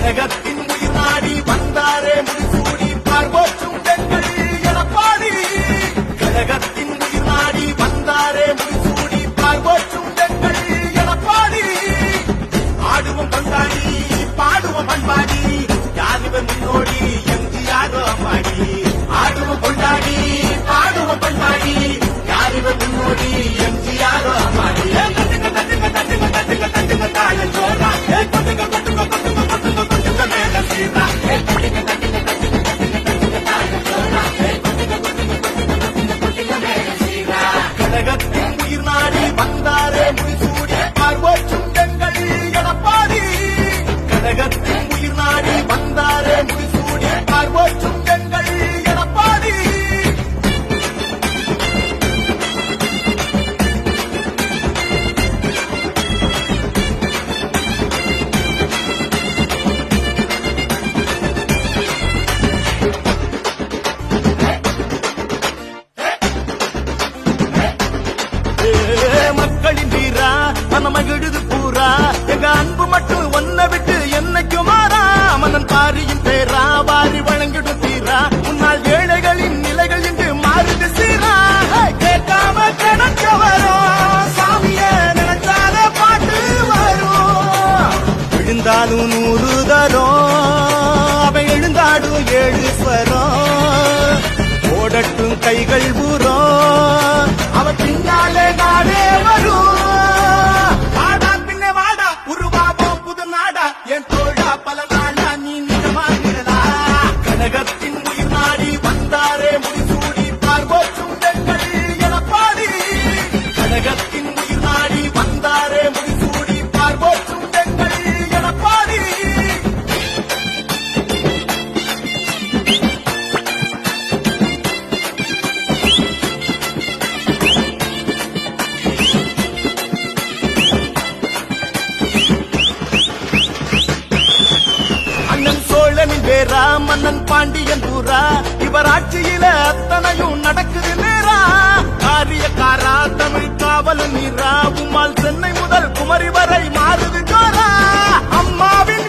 கழகத்தின் உயிர் நாடி வந்தாரே முடிசூடி பார்வோற்றும் பெண்கள் எடப்பாடி. கழகத்தின் உயிர் நாடி வந்தாரே முடிசூடி பார்வோற்றும் பெண்கள் எடப்பாடி. ஆடுவோம் கொண்டாடி பாடுவோம் பண்பாடி யாருவன் முன்னோடி எம்ஜிஆர் அம்மாடி. ஆடுவோம் கொண்டாடி பாடுவோம் பண்பாடி யாருவன் முன்னோடி எம்ஜிஆர் அம்மாடி. தட்டுங்க தட்டுங்க தட்டுங்க தட்டுங்க தட்டுங்க தாயன் சோறா கொட்டுங்க கொட்டுங்க கொட்டுங்க கொட்டுங்க கொட்டுங்க மேல சீரா. தட்டுங்க தட்டுங்க தட்டுங்க தட்டுங்க தட்டுங்க தாயன் சோறா கொட்டுங்க கொட்டுங்க கொட்டுங்க கொட்டுங்க கொட்டுங்க மேல சீரா. கழகத்தின் உயிர் நாடி வந்தாரே முடிசூடி பார்வோற்றும் பெண்கள் எடப்பாடி. கழகத்தின் உயிர் நாடி வந்தாரே முடிசூடி பார்வோற்றும் பெண்கள் எடப்பாடி. மக்களின் வீரா மனமகிழுது பூரா எங்க அன்பு மட்டும் ஒன்ன விட்டு என்னைக்கு மாறா. மன்னன் பாரியின் பேரா வாரி வழங்கிடும் தீரா முன்னாள் ஏழைகளின் நிலைகள் இன்று மாறுது சீரா. கேட்காம கிடக்க வரும் சாமிய நினைச்சால பாட்டு வரும். விழுந்தாலும் 100 தரும் அவன் எழுந்தாடும் 7 ஸ்வரம். ஓடட்டும் கைகள் பூரம் அவன் பின்னாலே நாடே வரும். வாடா பின்ன வாடா உருவாவோம் புது நாடா என் தோழா பல நாடா நீ நிஜமாகிறதா. கழகத்தின் உயிர் நாடி வந்தாரே முடிசூடி பார்வோற்றும் பெண்கள் எடப்பாடி. கழகத்தின் உயிர் நாடி வந்தாரே முடிசூடி பார்வோற்றும் பெண்கள் எடப்பாடி. அண்ணன் சோழனின் பேரா மன்னன் பாண்டியன் பூரா இவர் ஆட்சியில அத்தனையும் நடக்குது நேரா. காரியக்காரா தமிழ் காவலன் நீரா உம்மால் சென்னை முதல் குமரி வரை மாறுது ஜோரா. அம்மாவின்